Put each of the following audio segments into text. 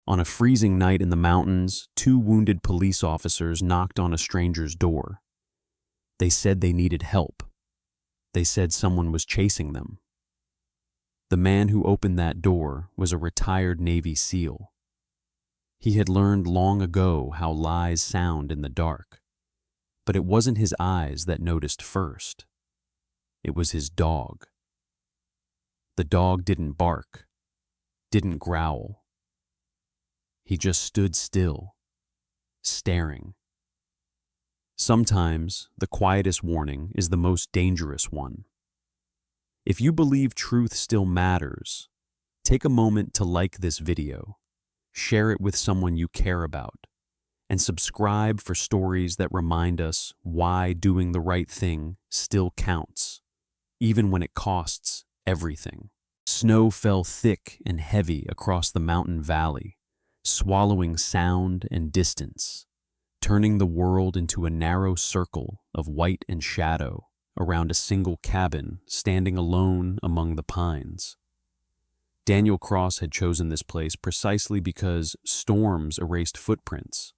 On a freezing night in the mountains, two wounded police officers knocked on a stranger's door. They said they needed help. They said someone was chasing them. The man who opened that door was a retired Navy SEAL. He had learned long ago how lies sound in the dark. But it wasn't his eyes that noticed first. It was his dog. The dog didn't bark, didn't growl. He just stood still, staring. Sometimes the quietest warning is the most dangerous one. If you believe truth still matters, take a moment to like this video, share it with someone you care about, and subscribe for stories that remind us why doing the right thing still counts, even when it costs everything. Snow fell thick and heavy across the mountain valley, swallowing sound and distance, turning the world into a narrow circle of white and shadow around a single cabin standing alone among the pines. Daniel Cross had chosen this place precisely because storms erased footprints.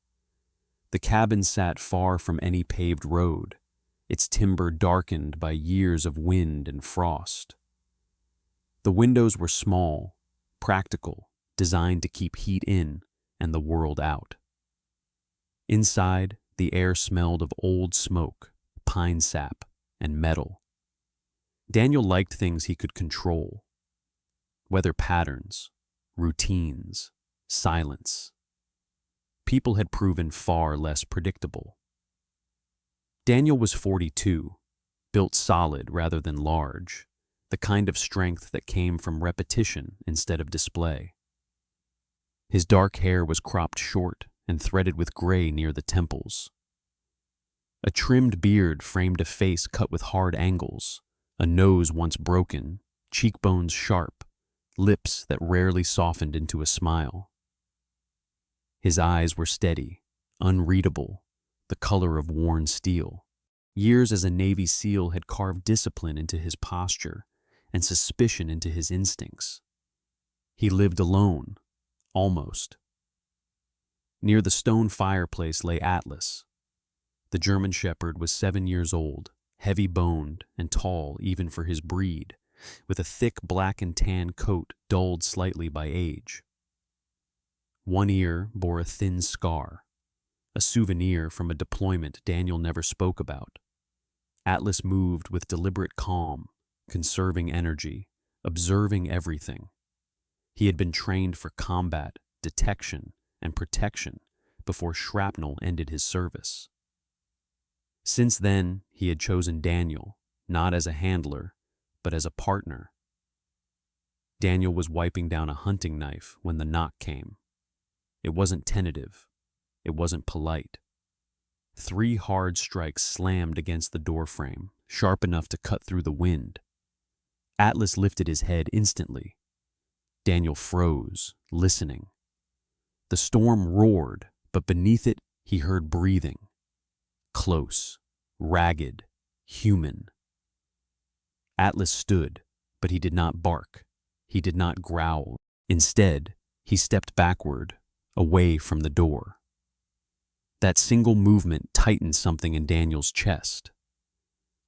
The cabin sat far from any paved road, its timber darkened by years of wind and frost. The windows were small, practical, designed to keep heat in and the world out. Inside, the air smelled of old smoke, pine sap, and metal. Daniel liked things he could control: weather patterns, routines, silence. People had proven far less predictable. Daniel was 42, built solid rather than large, the kind of strength that came from repetition instead of display. His dark hair was cropped short and threaded with gray near the temples. A trimmed beard framed a face cut with hard angles, a nose once broken, cheekbones sharp, lips that rarely softened into a smile. His eyes were steady, unreadable, the color of worn steel. Years as a Navy SEAL had carved discipline into his posture and suspicion into his instincts. He lived alone, almost. Near the stone fireplace lay Atlas. The German Shepherd was 7 years old, heavy-boned and tall even for his breed, with a thick black and tan coat dulled slightly by age. One ear bore a thin scar, a souvenir from a deployment Daniel never spoke about. Atlas moved with deliberate calm, conserving energy, observing everything. He had been trained for combat, detection, and protection before shrapnel ended his service. Since then, he had chosen Daniel, not as a handler, but as a partner. Daniel was wiping down a hunting knife when the knock came. It wasn't tentative. It wasn't polite. 3 hard strikes slammed against the doorframe, sharp enough to cut through the wind. Atlas lifted his head instantly. Daniel froze, listening. The storm roared, but beneath it he heard breathing. Close, ragged, human. Atlas stood, but he did not bark. He did not growl. Instead, he stepped backward, away from the door. That single movement tightened something in Daniel's chest.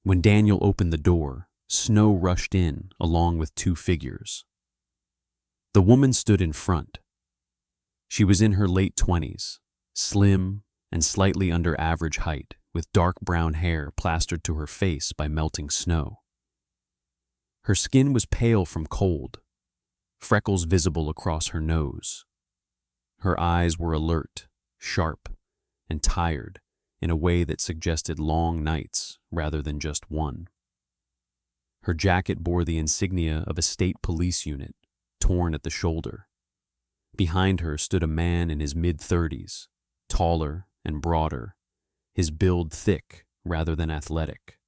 When Daniel opened the door, snow rushed in along with 2 figures. The woman stood in front. She was in her late 20s, slim and slightly under average height, with dark brown hair plastered to her face by melting snow. Her skin was pale from cold, freckles visible across her nose. Her eyes were alert, sharp, and tired in a way that suggested long nights rather than just one. Her jacket bore the insignia of a state police unit, torn at the shoulder. Behind her stood a man in his mid-30s, taller and broader, his build thick rather than athletic.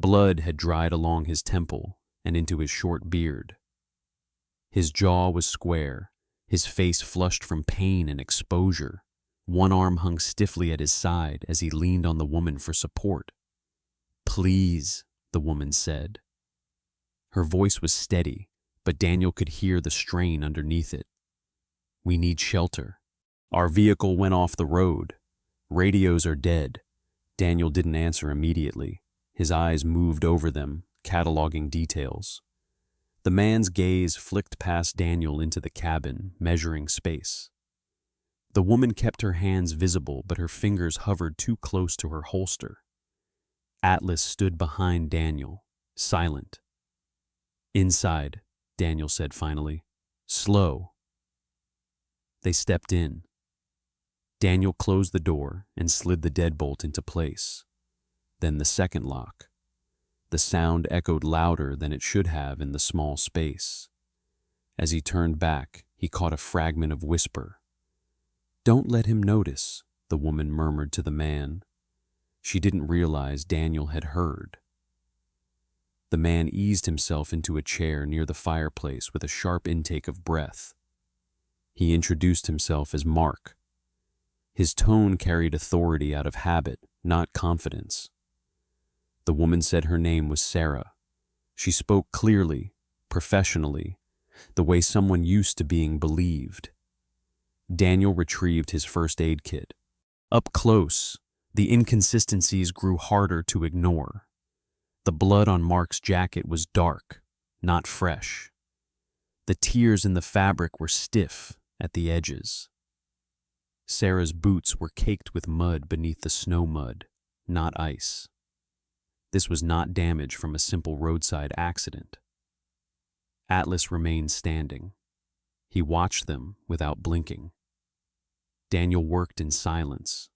Blood had dried along his temple and into his short beard. His jaw was square, his face flushed from pain and exposure. One arm hung stiffly at his side as he leaned on the woman for support. "Please," the woman said. Her voice was steady, but Daniel could hear the strain underneath it. We need shelter. Our vehicle went off the road. Radios are dead. Daniel didn't answer immediately. His eyes moved over them, cataloging details. The man's gaze flicked past Daniel into the cabin, measuring space. The woman kept her hands visible, but her fingers hovered too close to her holster. Atlas stood behind Daniel, silent. "Inside," Daniel said finally. "Slow." They stepped in. Daniel closed the door and slid the deadbolt into place. Then the second lock. The sound echoed louder than it should have in the small space. As he turned back, he caught a fragment of whisper. "Don't let him notice," the woman murmured to the man. She didn't realize Daniel had heard. The man eased himself into a chair near the fireplace with a sharp intake of breath. He introduced himself as Mark. His tone carried authority out of habit, not confidence. The woman said her name was Sarah. She spoke clearly, professionally, the way someone used to being believed. Daniel retrieved his first aid kit. Up close, the inconsistencies grew harder to ignore. The blood on Mark's jacket was dark, not fresh. The tears in the fabric were stiff at the edges. Sarah's boots were caked with mud beneath the snow mud, not ice. This was not damage from a simple roadside accident. Atlas remained standing. He watched them without blinking. Daniel worked in silence,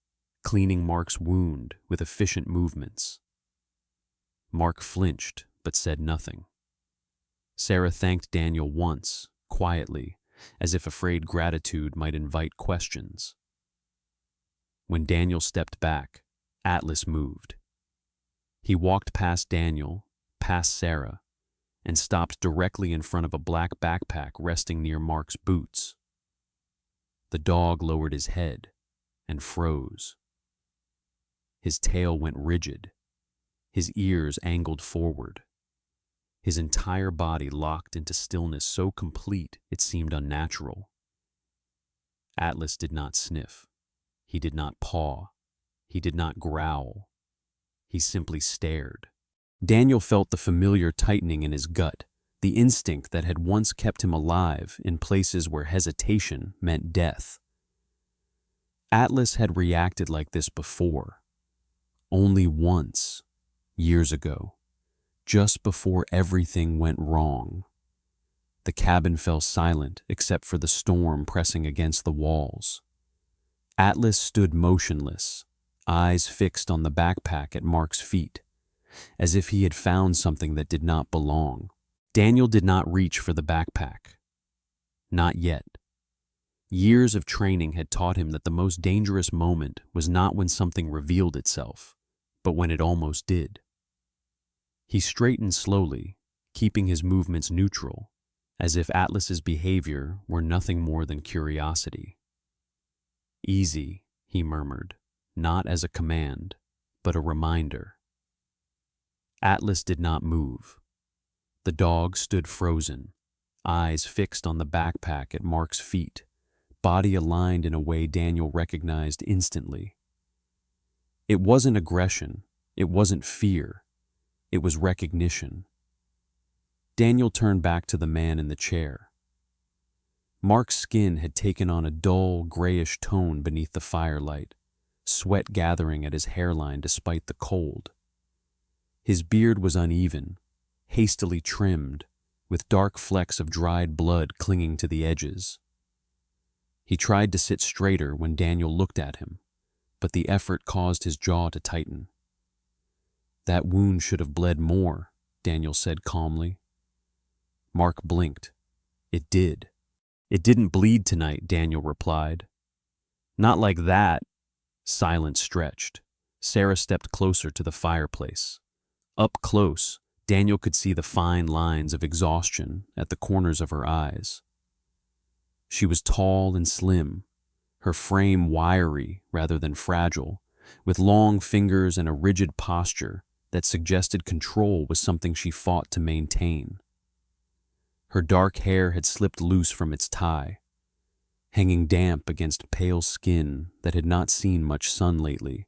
cleaning Mark's wound with efficient movements. Mark flinched but said nothing. Sarah thanked Daniel once, quietly, as if afraid gratitude might invite questions. When Daniel stepped back, Atlas moved. He walked past Daniel, past Sarah, and stopped directly in front of a black backpack resting near Mark's boots. The dog lowered his head and froze. His tail went rigid, his ears angled forward. His entire body locked into stillness so complete it seemed unnatural. Atlas did not sniff. He did not paw. He did not growl. He simply stared. Daniel felt the familiar tightening in his gut, the instinct that had once kept him alive in places where hesitation meant death. Atlas had reacted like this before. Only once, years ago, just before everything went wrong. The cabin fell silent except for the storm pressing against the walls. Atlas stood motionless, eyes fixed on the backpack at Mark's feet, as if he had found something that did not belong. Daniel did not reach for the backpack. Not yet. Years of training had taught him that the most dangerous moment was not when something revealed itself, but when it almost did. He straightened slowly, keeping his movements neutral, as if Atlas's behavior were nothing more than curiosity. "Easy," he murmured, not as a command, but a reminder. Atlas did not move. The dog stood frozen, eyes fixed on the backpack at Mark's feet, body aligned in a way Daniel recognized instantly. It wasn't aggression, it wasn't fear, it was recognition. Daniel turned back to the man in the chair. Mark's skin had taken on a dull, grayish tone beneath the firelight, sweat gathering at his hairline despite the cold. His beard was uneven, hastily trimmed, with dark flecks of dried blood clinging to the edges. He tried to sit straighter when Daniel looked at him, but the effort caused his jaw to tighten. "That wound should have bled more," Daniel said calmly. Mark blinked. "It did." "It didn't bleed tonight," Daniel replied. "Not like that." Silence stretched. Sarah stepped closer to the fireplace. Up close, Daniel could see the fine lines of exhaustion at the corners of her eyes. She was tall and slim, her frame wiry rather than fragile, with long fingers and a rigid posture that suggested control was something she fought to maintain. Her dark hair had slipped loose from its tie. hanging damp against pale skin that had not seen much sun lately.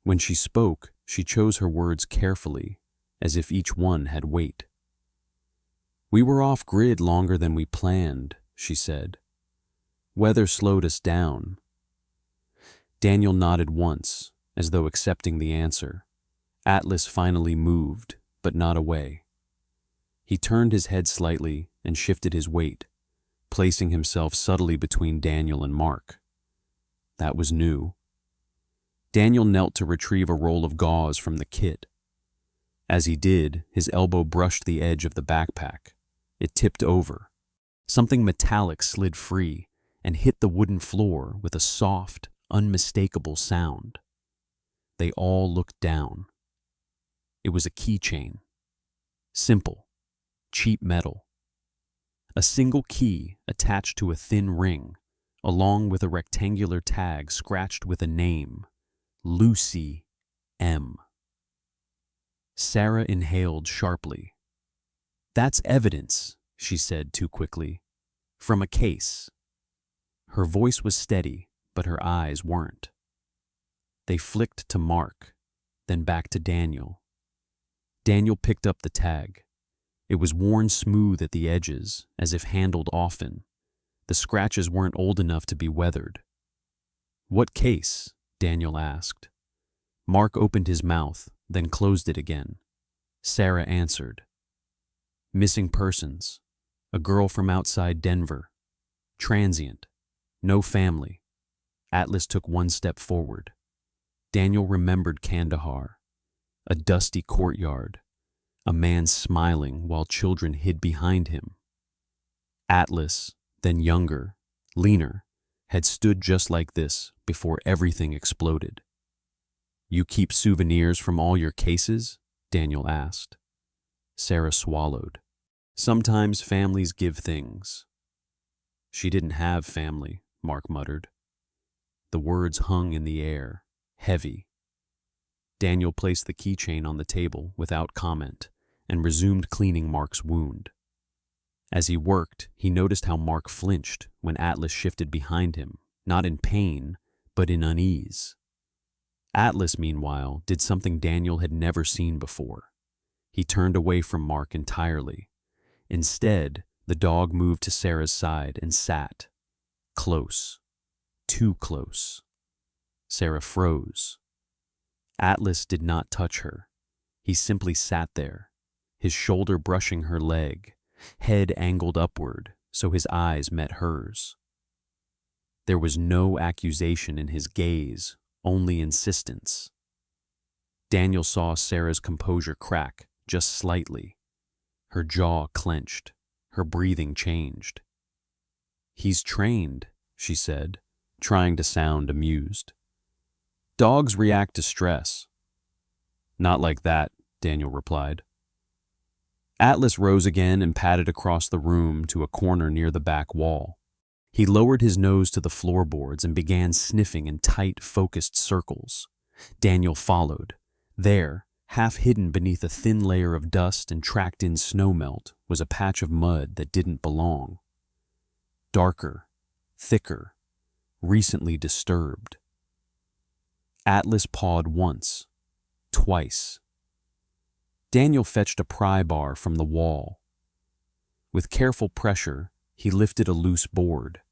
When she spoke, she chose her words carefully, as if each one had weight. "We were off grid longer than we planned," she said. "Weather slowed us down." Daniel nodded once, as though accepting the answer. Atlas finally moved, but not away. He turned his head slightly and shifted his weight, placing himself subtly between Daniel and Mark. That was new. Daniel knelt to retrieve a roll of gauze from the kit. As he did, his elbow brushed the edge of the backpack. It tipped over. Something metallic slid free and hit the wooden floor with a soft, unmistakable sound. They all looked down. It was a keychain. Simple, cheap metal. A single key attached to a thin ring, along with a rectangular tag scratched with a name, Lucy M. Sarah inhaled sharply. "That's evidence," she said too quickly. "From a case." Her voice was steady, but her eyes weren't. They flicked to Mark, then back to Daniel. Daniel picked up the tag. It was worn smooth at the edges, as if handled often. The scratches weren't old enough to be weathered. "What case?" Daniel asked. Mark opened his mouth, then closed it again. Sarah answered. "Missing persons. A girl from outside Denver. Transient. No family." Atlas took one step forward. Daniel remembered Kandahar. A dusty courtyard. A man smiling while children hid behind him. Atlas, then younger, leaner, had stood just like this before everything exploded. "You keep souvenirs from all your cases?" Daniel asked. Sarah swallowed. "Sometimes families give things." "She didn't have family," Mark muttered. The words hung in the air, heavy. Daniel placed the keychain on the table without comment and resumed cleaning Mark's wound. As he worked, he noticed how Mark flinched when Atlas shifted behind him, not in pain, but in unease. Atlas, meanwhile, did something Daniel had never seen before. He turned away from Mark entirely. Instead, the dog moved to Sarah's side and sat. Close. Too close. Sarah froze. Atlas did not touch her. He simply sat there, his shoulder brushing her leg, head angled upward so his eyes met hers. There was no accusation in his gaze, only insistence. Daniel saw Sarah's composure crack just slightly. Her jaw clenched, her breathing changed. "He's trained," she said, trying to sound amused. "Dogs react to stress." "Not like that," Daniel replied. Atlas rose again and padded across the room to a corner near the back wall. He lowered his nose to the floorboards and began sniffing in tight, focused circles. Daniel followed. There, half hidden beneath a thin layer of dust and tracked-in snowmelt, was a patch of mud that didn't belong. Darker, thicker, recently disturbed. Atlas pawed once, twice. Daniel fetched a pry bar from the wall. With careful pressure, he lifted a loose board.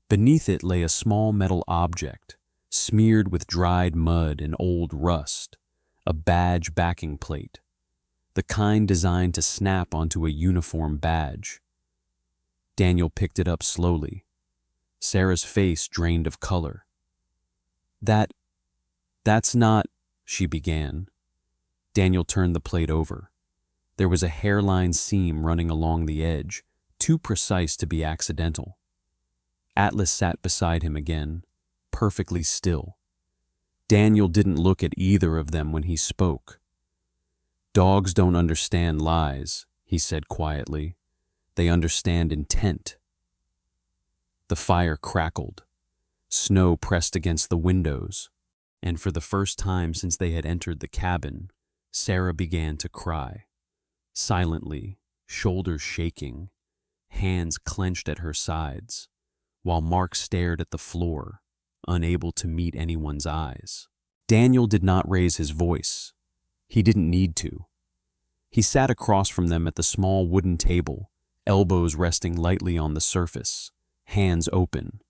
Beneath it lay a small metal object, smeared with dried mud and old rust, a badge backing plate, the kind designed to snap onto a uniform badge. Daniel picked it up slowly. Sarah's face drained of color. That's not," she began. Daniel turned the plate over. There was a hairline seam running along the edge, too precise to be accidental. Atlas sat beside him again, perfectly still. Daniel didn't look at either of them when he spoke. "Dogs don't understand lies," he said quietly. "They understand intent." The fire crackled. Snow pressed against the windows, and for the first time since they had entered the cabin, Sarah began to cry. Silently, shoulders shaking, hands clenched at her sides, while Mark stared at the floor, unable to meet anyone's eyes. Daniel did not raise his voice. He didn't need to. He sat across from them at the small wooden table, elbows resting lightly on the surface, hands open.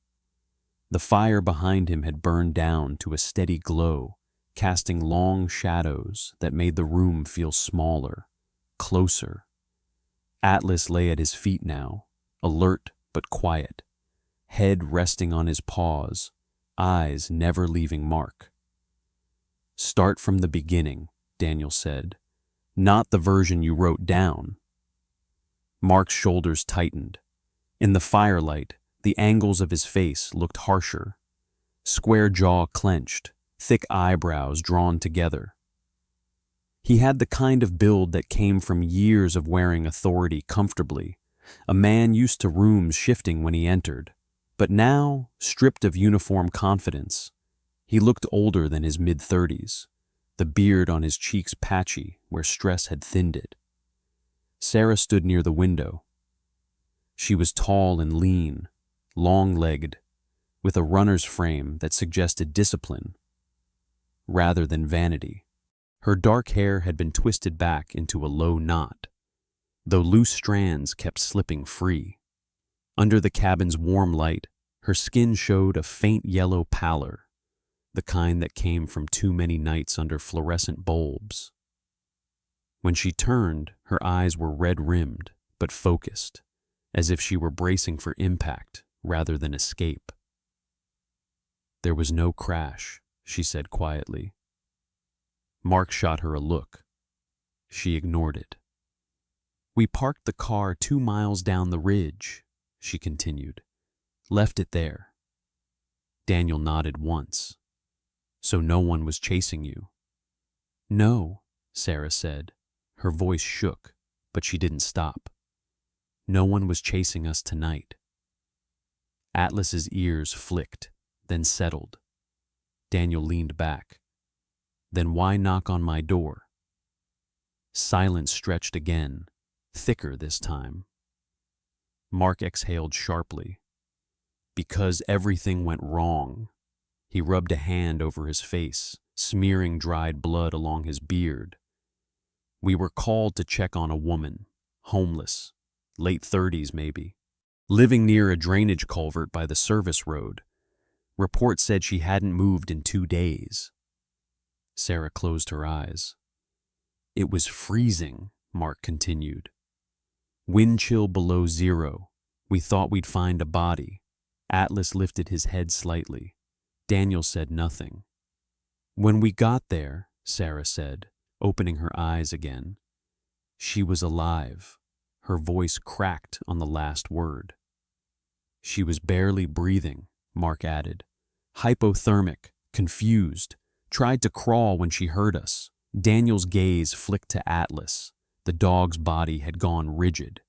The fire behind him had burned down to a steady glow, casting long shadows that made the room feel smaller, closer. Atlas lay at his feet now, alert but quiet, head resting on his paws, eyes never leaving Mark. "Start from the beginning," Daniel said. "Not the version you wrote down." Mark's shoulders tightened. In the firelight, the angles of his face looked harsher. Square jaw clenched, thick eyebrows drawn together. He had the kind of build that came from years of wearing authority comfortably, a man used to rooms shifting when he entered. But now, stripped of uniform confidence, he looked older than his mid-30s, the beard on his cheeks patchy where stress had thinned it. Sarah stood near the window. She was tall and lean, long-legged, with a runner's frame that suggested discipline rather than vanity. Her dark hair had been twisted back into a low knot, though loose strands kept slipping free. Under the cabin's warm light, her skin showed a faint yellow pallor, the kind that came from too many nights under fluorescent bulbs. When she turned, her eyes were red-rimmed but focused, as if she were bracing for impact rather than escape. "There was no crash," she said quietly. Mark shot her a look. She ignored it. "We parked the car 2 miles down the ridge," she continued. "Left it there." Daniel nodded once. "So no one was chasing you?" "No," Sarah said. Her voice shook, but she didn't stop. "No one was chasing us tonight." Atlas's ears flicked, then settled. Daniel leaned back. "Then why knock on my door?" Silence stretched again, thicker this time. Mark exhaled sharply. "Because everything went wrong." He rubbed a hand over his face, smearing dried blood along his beard. "We were called to check on a woman, homeless, late 30s maybe, living near a drainage culvert by the service road. Report said she hadn't moved in 2 days. Sarah closed her eyes. "It was freezing," Mark continued. "Wind chill below 0. We thought we'd find a body." Atlas lifted his head slightly. Daniel said nothing. "When we got there," Sarah said, opening her eyes again, "she was alive." Her voice cracked on the last word. "She was barely breathing," Mark added. "Hypothermic, confused, tried to crawl when she heard us." Daniel's gaze flicked to Atlas. The dog's body had gone rigid.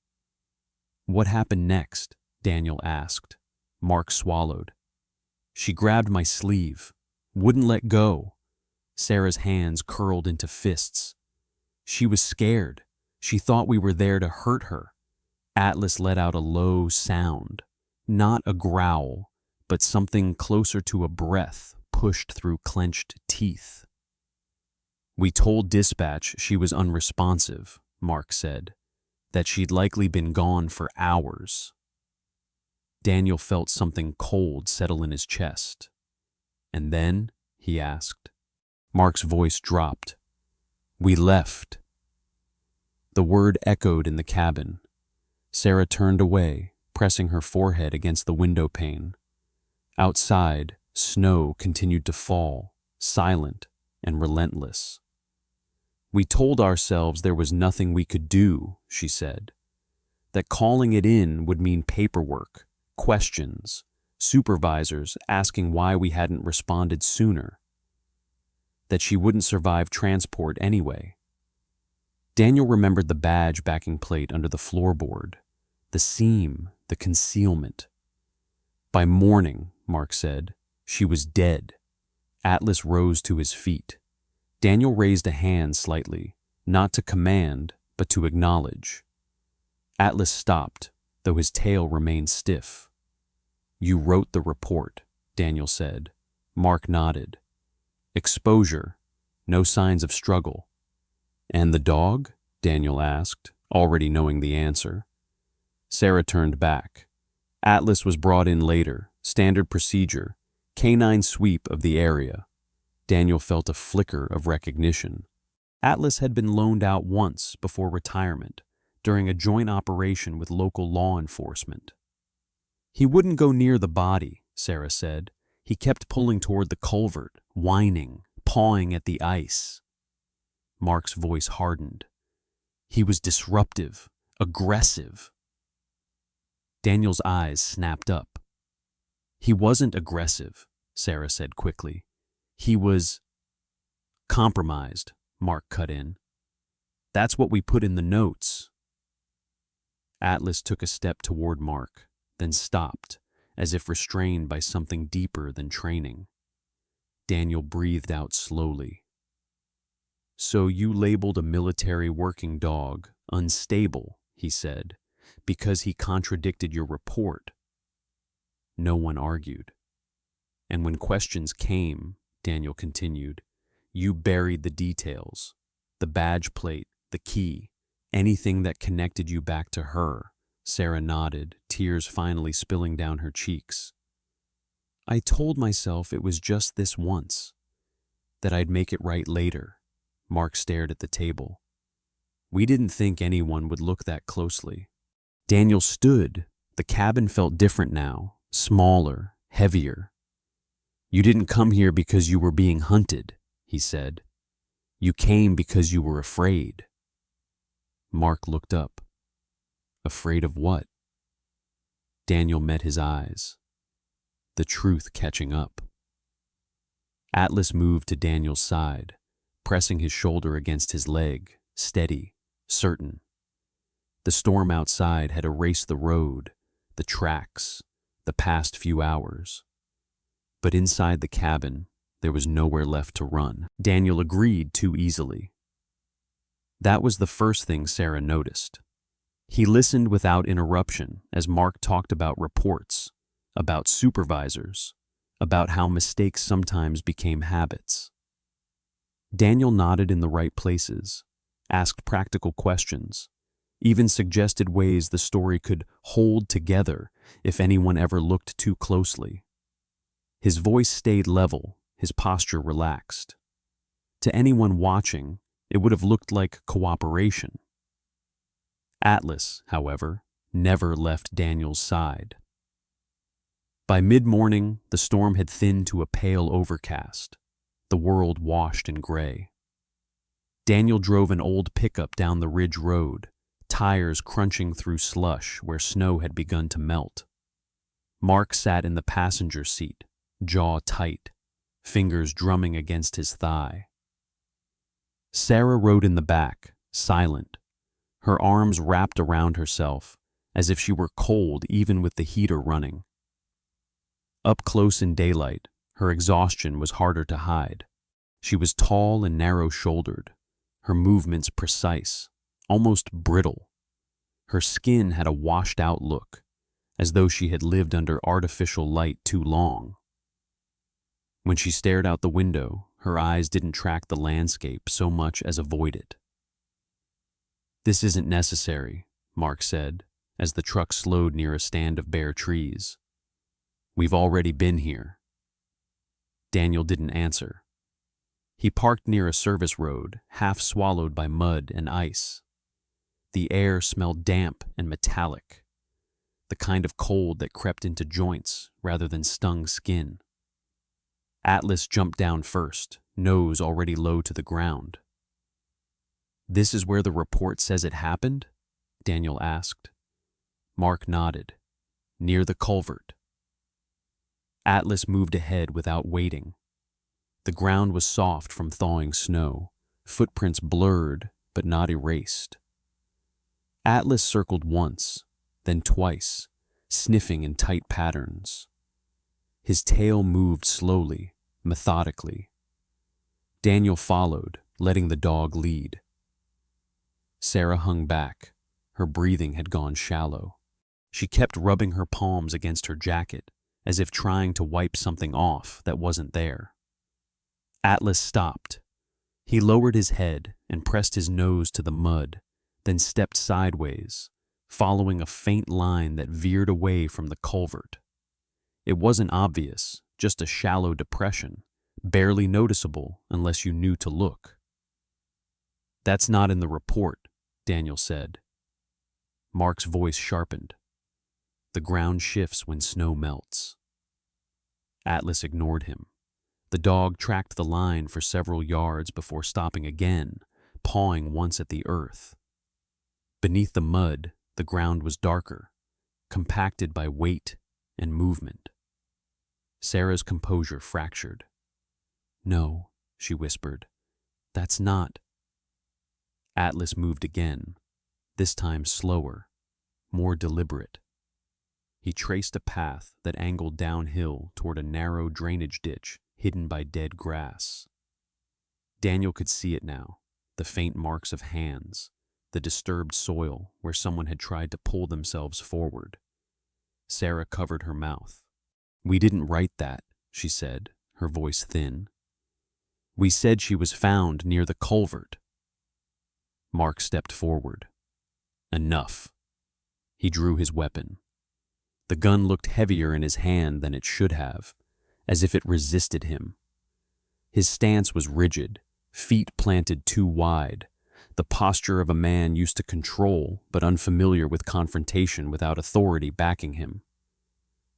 "What happened next?" Daniel asked. Mark swallowed. "She grabbed my sleeve, wouldn't let go." Sarah's hands curled into fists. "She was scared. She thought we were there to hurt her." Atlas let out a low sound, not a growl, but something closer to a breath pushed through clenched teeth. "We told dispatch she was unresponsive," Mark said, "that she'd likely been gone for hours." Daniel felt something cold settle in his chest. "And then?" he asked. Mark's voice dropped. "We left." The word echoed in the cabin. Sarah turned away, pressing her forehead against the window pane. Outside, snow continued to fall, silent and relentless. "We told ourselves there was nothing we could do," she said. "That calling it in would mean paperwork, questions, supervisors asking why we hadn't responded sooner. That she wouldn't survive transport anyway." Daniel remembered the badge backing plate under the floorboard, the seam, the concealment. "By morning," Mark said, "she was dead." Atlas rose to his feet. Daniel raised a hand slightly, not to command, but to acknowledge. Atlas stopped, though his tail remained stiff. You wrote the report, Daniel said. Mark nodded. Exposure. No signs of struggle. And the dog? Daniel asked, already knowing the answer. Sarah turned back. Atlas was brought in later, standard procedure, canine sweep of the area. Daniel felt a flicker of recognition. Atlas had been loaned out once before retirement, during a joint operation with local law enforcement. He wouldn't go near the body, Sarah said. He kept pulling toward the culvert, whining, pawing at the ice. Mark's voice hardened. He was disruptive, aggressive. Daniel's eyes snapped up. He wasn't aggressive, Sarah said quickly. He was compromised, Mark cut in. That's what we put in the notes. Atlas took a step toward Mark, then stopped, as if restrained by something deeper than training. Daniel breathed out slowly. So you labeled a military working dog unstable, he said, because he contradicted your report. No one argued. And when questions came, Daniel continued, you buried the details, the badge plate, the key, anything that connected you back to her. Sarah nodded, tears finally spilling down her cheeks. I told myself it was just this once, that I'd make it right later. Mark stared at the table. We didn't think anyone would look that closely. Daniel stood. The cabin felt different now, smaller, heavier. You didn't come here because you were being hunted, he said. You came because you were afraid. Mark looked up. Afraid of what? Daniel met his eyes. The truth catching up. Atlas moved to Daniel's side, pressing his shoulder against his leg, steady, certain. The storm outside had erased the road, the tracks, the past few hours. But inside the cabin, there was nowhere left to run. Daniel agreed too easily. That was the first thing Sarah noticed. He listened without interruption as Mark talked about reports, about supervisors, about how mistakes sometimes became habits. Daniel nodded in the right places, asked practical questions, even suggested ways the story could hold together if anyone ever looked too closely. His voice stayed level, his posture relaxed. To anyone watching, it would have looked like cooperation. Atlas, however, never left Daniel's side. By mid-morning, the storm had thinned to a pale overcast, the world washed in gray. Daniel drove an old pickup down the ridge road, tires crunching through slush where snow had begun to melt. Mark sat in the passenger seat, jaw tight, fingers drumming against his thigh. Sarah rode in the back, silent, her arms wrapped around herself, as if she were cold even with the heater running. Up close in daylight, her exhaustion was harder to hide. She was tall and narrow-shouldered, her movements precise, almost brittle. Her skin had a washed-out look, as though she had lived under artificial light too long. When she stared out the window, her eyes didn't track the landscape so much as avoid it. This isn't necessary, Mark said, as the truck slowed near a stand of bare trees. We've already been here. Daniel didn't answer. He parked near a service road, half swallowed by mud and ice. The air smelled damp and metallic, the kind of cold that crept into joints rather than stung skin. Atlas jumped down first, nose already low to the ground. This is where the report says it happened? Daniel asked. Mark nodded. Near the culvert. Atlas moved ahead without waiting. The ground was soft from thawing snow, footprints blurred but not erased. Atlas circled once, then twice, sniffing in tight patterns. His tail moved slowly, methodically. Daniel followed, letting the dog lead. Sarah hung back. Her breathing had gone shallow. She kept rubbing her palms against her jacket, as if trying to wipe something off that wasn't there. Atlas stopped. He lowered his head and pressed his nose to the mud, then stepped sideways, following a faint line that veered away from the culvert. It wasn't obvious, just a shallow depression, barely noticeable unless you knew to look. "That's not in the report," Daniel said. Mark's voice sharpened. "The ground shifts when snow melts." Atlas ignored him. The dog tracked the line for several yards before stopping again, pawing once at the earth. Beneath the mud, the ground was darker, compacted by weight and movement. Sarah's composure fractured. "No," she whispered. "That's not." Atlas moved again, this time slower, more deliberate. He traced a path that angled downhill toward a narrow drainage ditch hidden by dead grass. Daniel could see it now, the faint marks of hands, the disturbed soil where someone had tried to pull themselves forward. Sarah covered her mouth. "We didn't write that," she said, her voice thin. "We said she was found near the culvert." Mark stepped forward. "Enough." He drew his weapon. The gun looked heavier in his hand than it should have, as if it resisted him. His stance was rigid, feet planted too wide, the posture of a man used to control but unfamiliar with confrontation without authority backing him.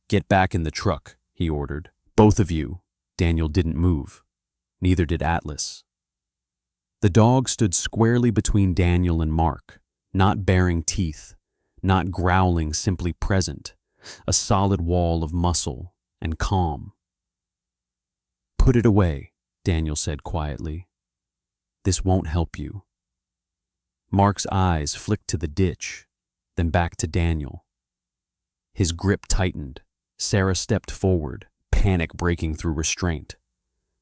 "Get back in the truck," he ordered. "Both of you." Daniel didn't move. Neither did Atlas. The dog stood squarely between Daniel and Mark, not baring teeth, not growling, simply present, a solid wall of muscle and calm. "Put it away," Daniel said quietly. "This won't help you." Mark's eyes flicked to the ditch, then back to Daniel. His grip tightened. Sarah stepped forward, panic breaking through restraint.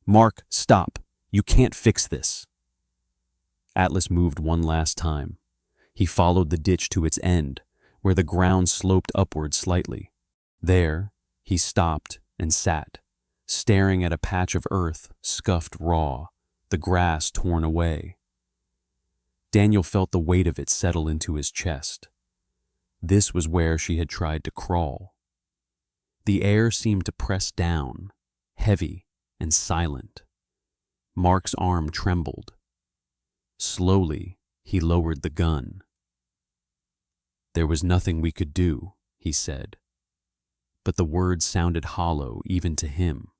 "Mark, stop. You can't fix this." Atlas moved one last time. He followed the ditch to its end, where the ground sloped upward slightly. There, he stopped and sat, staring at a patch of earth scuffed raw, the grass torn away. Daniel felt the weight of it settle into his chest. This was where she had tried to crawl. The air seemed to press down, heavy and silent. Mark's arm trembled. Slowly, he lowered the gun. "There was nothing we could do," he said. But the words sounded hollow even to him.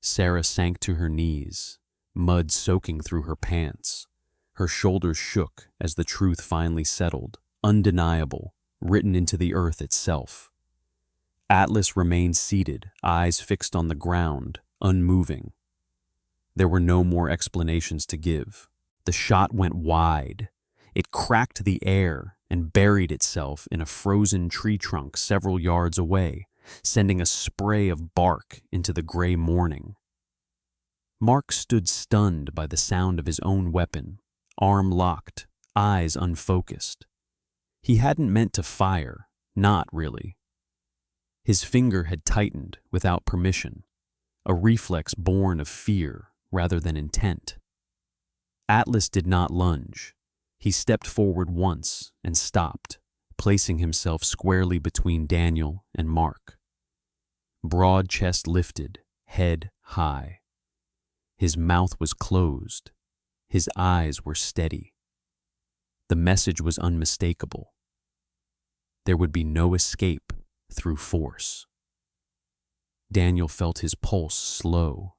Sarah sank to her knees, mud soaking through her pants. Her shoulders shook as the truth finally settled, undeniable, written into the earth itself. Atlas remained seated, eyes fixed on the ground, unmoving. There were no more explanations to give. The shot went wide. It cracked the air and buried itself in a frozen tree trunk several yards away, sending a spray of bark into the gray morning. Mark stood stunned by the sound of his own weapon, arm locked, eyes unfocused. He hadn't meant to fire, not really. His finger had tightened without permission, a reflex born of fear rather than intent. Atlas did not lunge. He stepped forward once and stopped, placing himself squarely between Daniel and Mark. Broad chest lifted, head high. His mouth was closed. His eyes were steady. The message was unmistakable. There would be no escape through force. Daniel felt his pulse slow.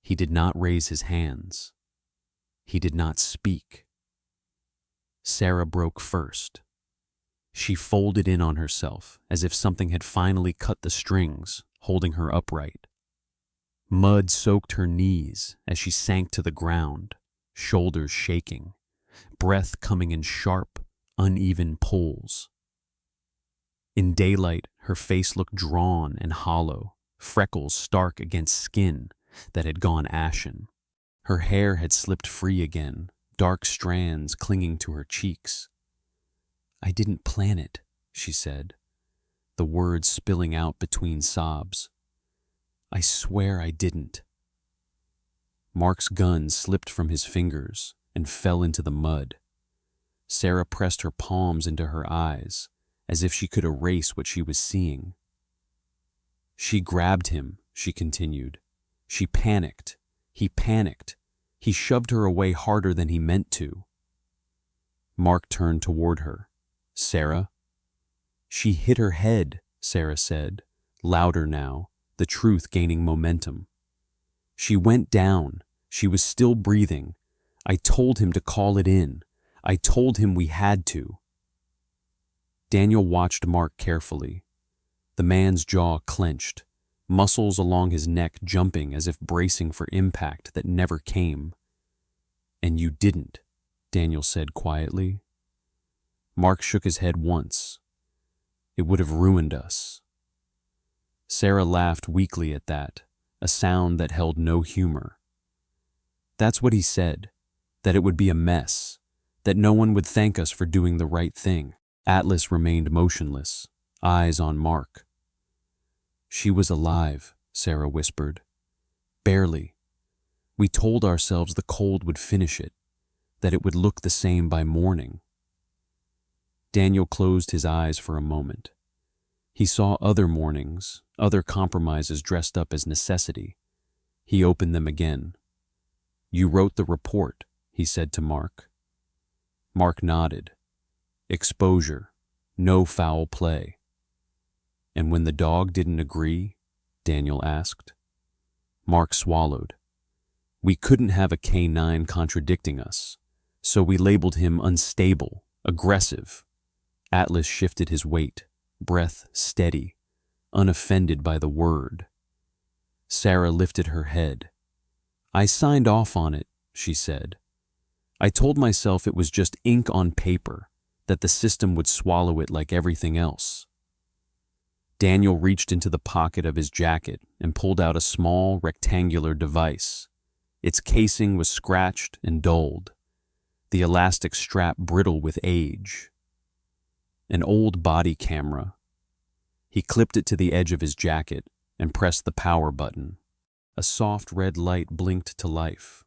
He did not raise his hands. He did not speak. Sarah broke first. She folded in on herself as if something had finally cut the strings, holding her upright. Mud soaked her knees as she sank to the ground, shoulders shaking, breath coming in sharp, uneven pulls. In daylight, her face looked drawn and hollow, freckles stark against skin that had gone ashen. Her hair had slipped free again, dark strands clinging to her cheeks. "I didn't plan it," she said. the words spilling out between sobs. "I swear I didn't." Mark's gun slipped from his fingers and fell into the mud. Sarah pressed her palms into her eyes, as if she could erase what she was seeing. "She grabbed him," she continued. "She panicked. He panicked. He shoved her away harder than he meant to." Mark turned toward her. "Sarah?" "She hit her head," Sarah said, louder now, the truth gaining momentum. "She went down. She was still breathing. I told him to call it in. I told him we had to." Daniel watched Mark carefully. The man's jaw clenched, muscles along his neck jumping as if bracing for impact that never came. "And you didn't," Daniel said quietly. Mark shook his head once. "It would have ruined us." Sarah laughed weakly at that, a sound that held no humor. "That's what he said, that it would be a mess, that no one would thank us for doing the right thing." Atlas remained motionless, eyes on Mark. "She was alive," Sarah whispered. "Barely. We told ourselves the cold would finish it, that it would look the same by morning." Daniel closed his eyes for a moment. He saw other mornings, other compromises dressed up as necessity. He opened them again. "You wrote the report," he said to Mark. Mark nodded. "Exposure, no foul play." "And when the dog didn't agree?" Daniel asked. Mark swallowed. "We couldn't have a K9 contradicting us, so we labeled him unstable, aggressive." Atlas shifted his weight, breath steady, unoffended by the word. Sarah lifted her head. "I signed off on it," she said. "I told myself it was just ink on paper, that the system would swallow it like everything else." Daniel reached into the pocket of his jacket and pulled out a small, rectangular device. Its casing was scratched and dulled, the elastic strap brittle with age. An old body camera. He clipped it to the edge of his jacket and pressed the power button. A soft red light blinked to life.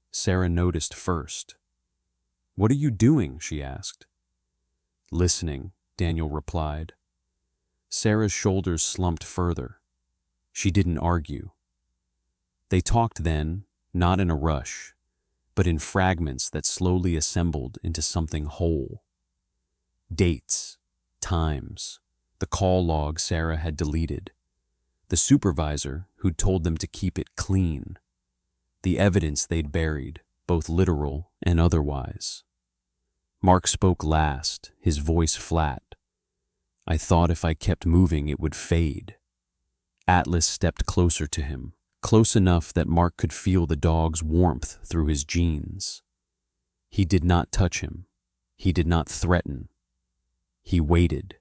Sarah noticed first. "What are you doing?" she asked. "Listening," Daniel replied. Sarah's shoulders slumped further. She didn't argue. They talked then, not in a rush, but in fragments that slowly assembled into something whole. Dates, times, the call log Sarah had deleted, the supervisor who'd told them to keep it clean, the evidence they'd buried, both literal and otherwise. Mark spoke last, his voice flat. "I thought if I kept moving it would fade." Atlas stepped closer to him, close enough that Mark could feel the dog's warmth through his jeans. He did not touch him. He did not threaten. He waited.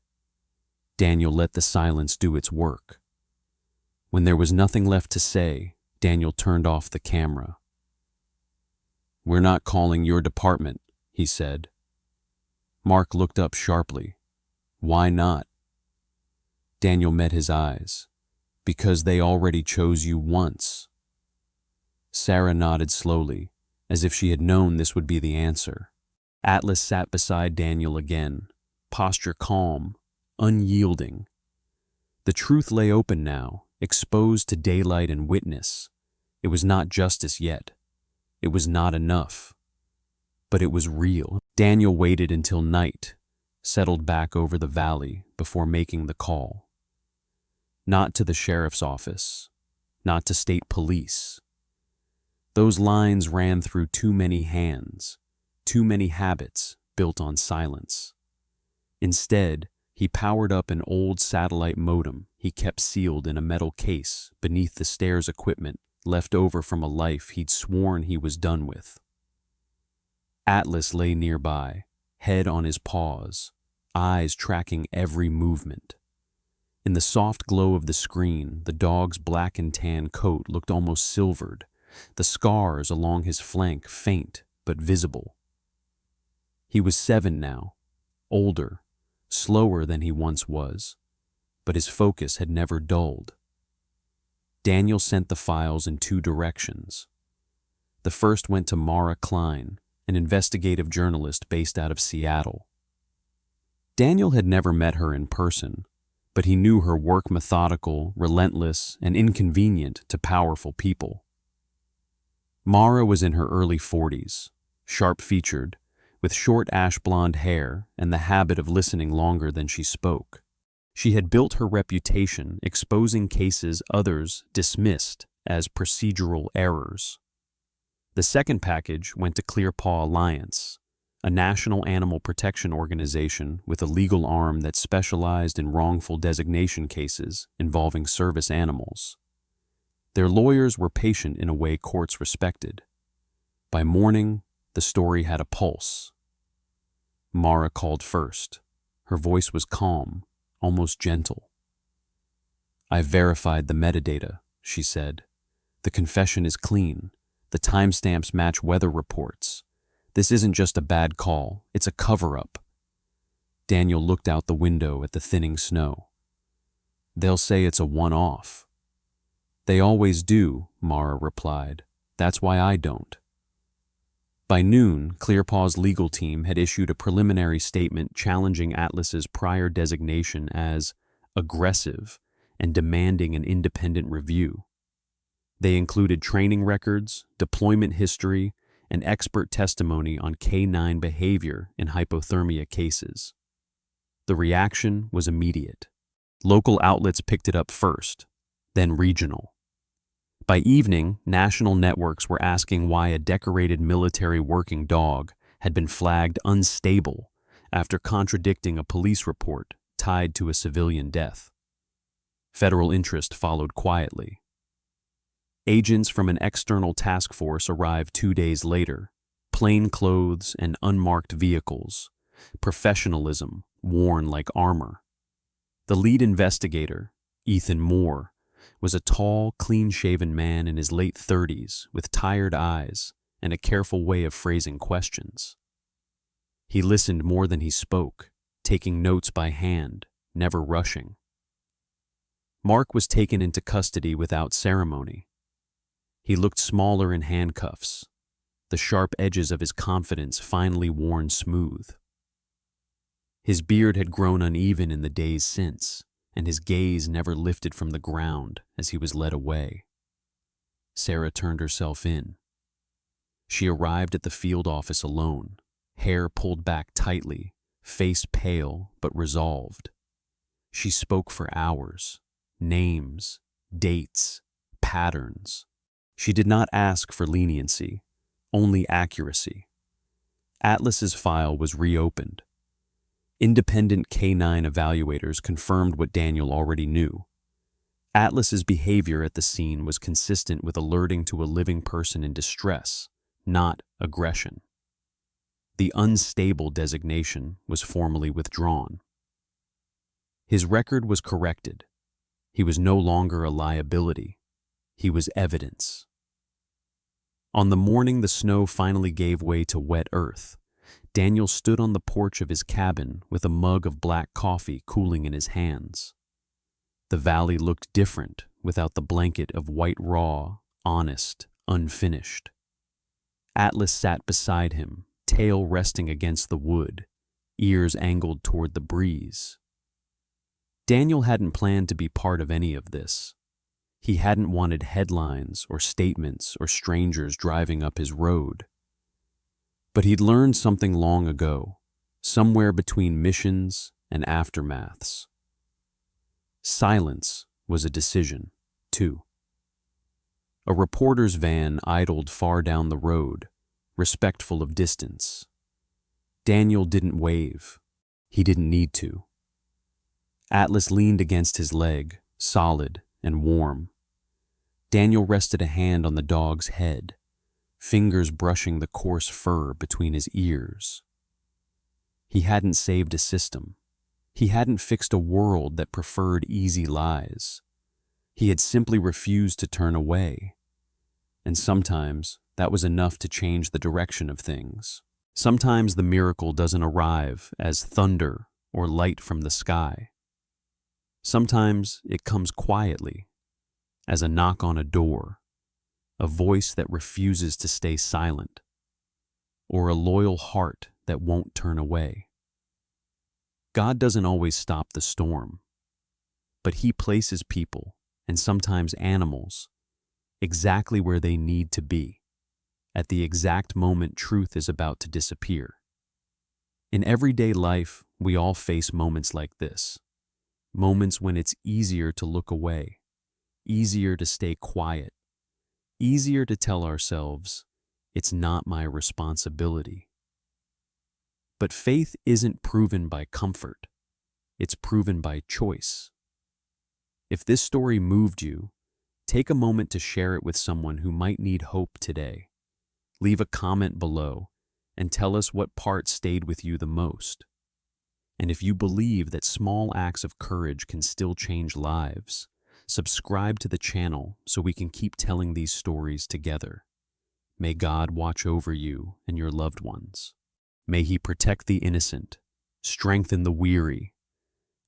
Daniel let the silence do its work. When there was nothing left to say, Daniel turned off the camera. "We're not calling your department," he said. Mark looked up sharply. "Why not?" Daniel met his eyes. "Because they already chose you once." Sarah nodded slowly, as if she had known this would be the answer. Atlas sat beside Daniel again, posture calm, unyielding. The truth lay open now, exposed to daylight and witness. It was not justice yet. It was not enough. But it was real. Daniel waited until night, settled back over the valley before making the call. Not to the sheriff's office, not to state police. Those lines ran through too many hands, too many habits built on silence. Instead, he powered up an old satellite modem he kept sealed in a metal case beneath the stairs equipment left over from a life he'd sworn he was done with. Atlas lay nearby, head on his paws, eyes tracking every movement. In the soft glow of the screen, the dog's black and tan coat looked almost silvered, the scars along his flank faint but visible. He was 7 now, older, slower than he once was, but his focus had never dulled. Daniel sent the files in two directions. The first went to Mara Klein, an investigative journalist based out of Seattle. Daniel had never met her in person, but he knew her work methodical, relentless, and inconvenient to powerful people. Mara was in her early 40s, sharp-featured, with short ash-blonde hair and the habit of listening longer than she spoke. She had built her reputation exposing cases others dismissed as procedural errors. The second package went to Clear Paw Alliance, a national animal protection organization with a legal arm that specialized in wrongful designation cases involving service animals. Their lawyers were patient in a way courts respected. By morning, the story had a pulse. Mara called first. Her voice was calm, almost gentle. "I've verified the metadata," she said. "The confession is clean. The timestamps match weather reports. This isn't just a bad call, it's a cover-up." Daniel looked out the window at the thinning snow. "They'll say it's a one-off." "They always do," Mara replied. "That's why I don't." By noon, Clearpaw's legal team had issued a preliminary statement challenging Atlas's prior designation as aggressive and demanding an independent review. They included training records, deployment history, and expert testimony on canine behavior in hypothermia cases. The reaction was immediate. Local outlets picked it up first, then regional. By evening, national networks were asking why a decorated military working dog had been flagged unstable after contradicting a police report tied to a civilian death. Federal interest followed quietly. Agents from an external task force arrived 2 days later, plain clothes and unmarked vehicles, professionalism worn like armor. The lead investigator, Ethan Moore, was a tall, clean-shaven man in his late 30s with tired eyes and a careful way of phrasing questions. He listened more than he spoke, taking notes by hand, never rushing. Mark was taken into custody without ceremony. He looked smaller in handcuffs, the sharp edges of his confidence finally worn smooth. His beard had grown uneven in the days since, and his gaze never lifted from the ground as he was led away. Sarah turned herself in. She arrived at the field office alone, hair pulled back tightly, face pale but resolved. She spoke for hours, names, dates, patterns. She did not ask for leniency, only accuracy. Atlas's file was reopened. Independent canine evaluators confirmed what Daniel already knew. Atlas's behavior at the scene was consistent with alerting to a living person in distress, not aggression. The unstable designation was formally withdrawn. His record was corrected. He was no longer a liability. He was evidence. On the morning the snow finally gave way to wet earth, Daniel stood on the porch of his cabin with a mug of black coffee cooling in his hands. The valley looked different without the blanket of white raw, honest, unfinished. Atlas sat beside him, tail resting against the wood, ears angled toward the breeze. Daniel hadn't planned to be part of any of this. He hadn't wanted headlines or statements or strangers driving up his road. But he'd learned something long ago, somewhere between missions and aftermaths. Silence was a decision, too. A reporter's van idled far down the road, respectful of distance. Daniel didn't wave. He didn't need to. Atlas leaned against his leg, solid and warm. Daniel rested a hand on the dog's head, fingers brushing the coarse fur between his ears. He hadn't saved a system. He hadn't fixed a world that preferred easy lies. He had simply refused to turn away. And sometimes that was enough to change the direction of things. Sometimes the miracle doesn't arrive as thunder or light from the sky. Sometimes it comes quietly, as a knock on a door, a voice that refuses to stay silent, or a loyal heart that won't turn away. God doesn't always stop the storm, but He places people, and sometimes animals, exactly where they need to be, at the exact moment truth is about to disappear. In everyday life, we all face moments like this. Moments when it's easier to look away, easier to stay quiet, easier to tell ourselves, it's not my responsibility. But faith isn't proven by comfort, it's proven by choice. If this story moved you, take a moment to share it with someone who might need hope today. Leave a comment below and tell us what part stayed with you the most. And if you believe that small acts of courage can still change lives, subscribe to the channel so we can keep telling these stories together. May God watch over you and your loved ones. May He protect the innocent, strengthen the weary,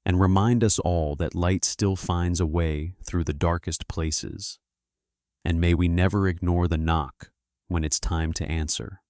and remind us all that light still finds a way through the darkest places. And may we never ignore the knock when it's time to answer.